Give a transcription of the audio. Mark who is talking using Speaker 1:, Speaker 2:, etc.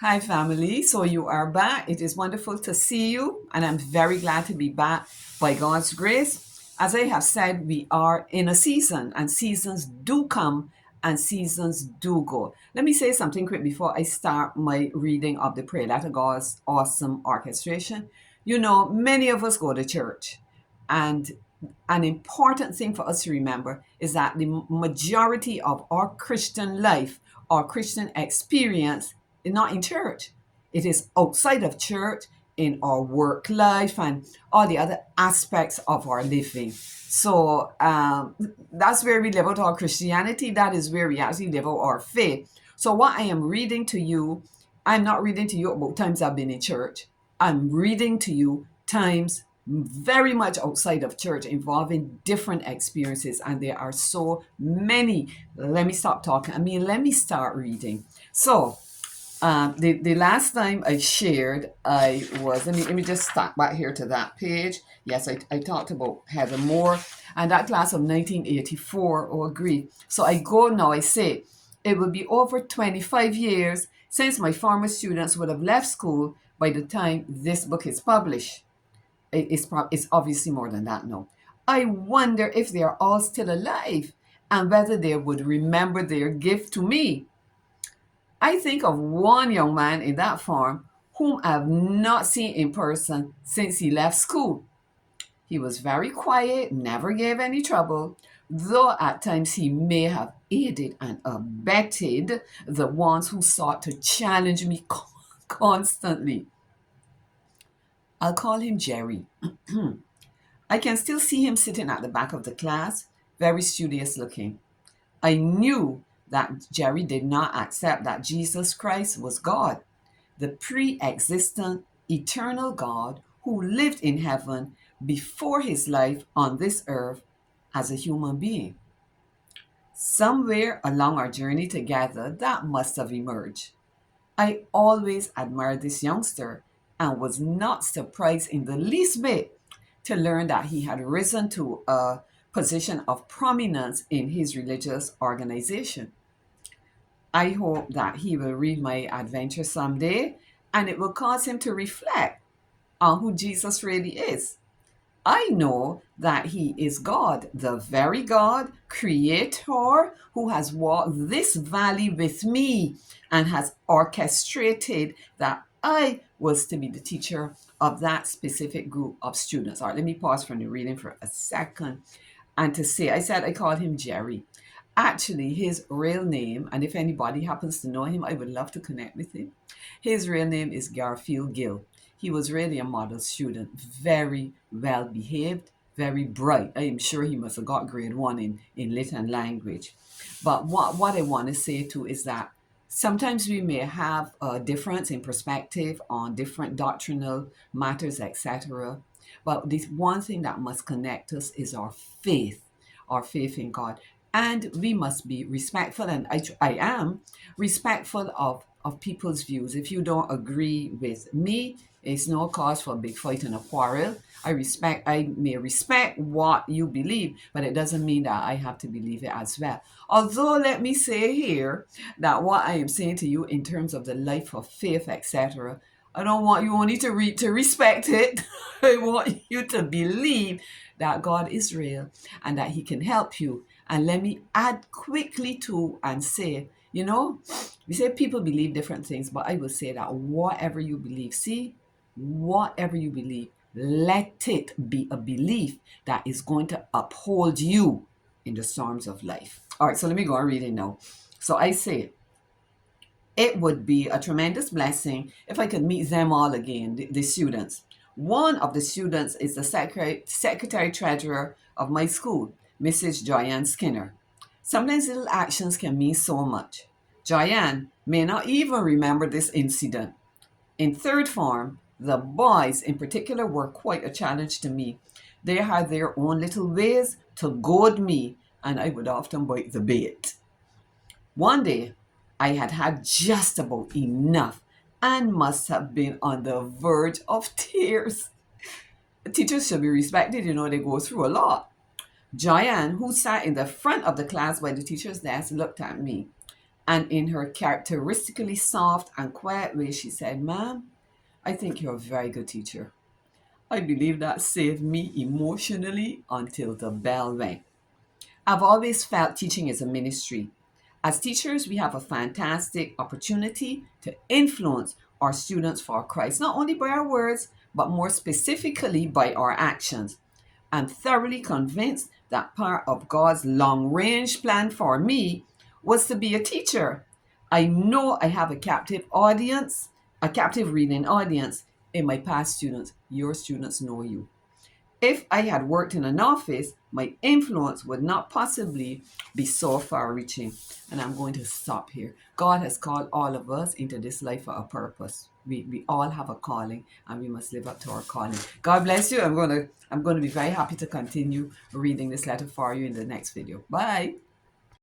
Speaker 1: Hi, family. So you are back. It is wonderful to see you, and I'm very glad to be back by God's grace. As I have said, we are in a season, and seasons do come and seasons do go. Let me say something quick before I start my reading of the Prayer Letter God's Awesome Orchestration. You know, many of us go to church, and an important thing for us to remember is that the majority of our Christian life, our Christian experience, is not in church. It is outside of church, in our work life, and all the other aspects of our living. So that's where we live out our Christianity. That is where we actually live out our faith. So, what I am reading to you, I'm not reading to you about times I've been in church. I'm reading to you times very much outside of church involving different experiences, and there are so many. Let me stop talking. Let me start reading. So, the last time I shared, I was, let me just start back here to that page. Yes, I talked about Heather Moore and that class of 1984. Oh, agree. So I go now, I say, it will be over 25 years since my former students would have left school by the time this book is published. It's obviously more than that now. I wonder if they are all still alive and whether they would remember their gift to me. I think of one young man in that farm whom I have not seen in person since he left school. He was very quiet, never gave any trouble, though at times he may have aided and abetted the ones who sought to challenge me constantly. I'll call him Jerry. I can still see him sitting at the back of the class, very studious looking. I knew that Jerry did not accept that Jesus Christ was God, the pre existent, eternal God who lived in heaven before his life on this earth as a human being. Somewhere along our journey together, that must have emerged. I always admired this youngster and was not surprised in the least bit to learn that he had risen to a position of prominence in his religious organization. I hope that he will read my adventure someday and it will cause him to reflect on who Jesus really is. I know that he is God, the very God, creator, who has walked this valley with me and has orchestrated that I was to be the teacher of that specific group of students. All right, let me pause from the reading for a second and to say, I said I called him Jerry. Actually, his real name, and if anybody happens to know him, I would love to connect with him. His real name is Garfield Gill. He was really a model student, very well behaved, very bright. I am sure he must have got grade one in lit and language. But what I want to say too is that sometimes we may have a difference in perspective on different doctrinal matters, etc. But this one thing that must connect us is our faith in God. And we must be respectful, and I am respectful of people's views. If you don't agree with me, it's no cause for a big fight and a quarrel. I may respect what you believe, but it doesn't mean that I have to believe it as well. Although, let me say here that what I am saying to you in terms of the life of faith, etc., I don't want you only to respect it. I want you to believe that God is real and that He can help you. And let me add quickly to and say, we say people believe different things, but I will say that whatever you believe, whatever you believe, let it be a belief that is going to uphold you in the storms of life. All right, so let me go on reading now. So I say, it would be a tremendous blessing if I could meet them all again, the students. One of the students is the secretary treasurer of my school, Mrs. Joyanne Skinner. Sometimes little actions can mean so much. Joyanne may not even remember this incident. In third form, the boys in particular were quite a challenge to me. They had their own little ways to goad me, and I would often bite the bait. One day, I had had just about enough and must have been on the verge of tears. Teachers should be respected, they go through a lot. Joanne, who sat in the front of the class by the teacher's desk, looked at me. And in her characteristically soft and quiet way, she said, "Ma'am, I think you're a very good teacher." I believe that saved me emotionally until the bell rang. I've always felt teaching is a ministry. As teachers, we have a fantastic opportunity to influence our students for Christ, not only by our words, but more specifically by our actions. I'm thoroughly convinced that part of God's long range plan for me was to be a teacher. I know I have a captive audience, a captive reading audience in my past students. Your students know you. If I had worked in an office, my influence would not possibly be so far reaching. And I'm going to stop here. God has called all of us into this life for a purpose. We all have a calling and we must live up to our calling. God bless you. I'm going to be very happy to continue reading this letter for you in the next video. Bye.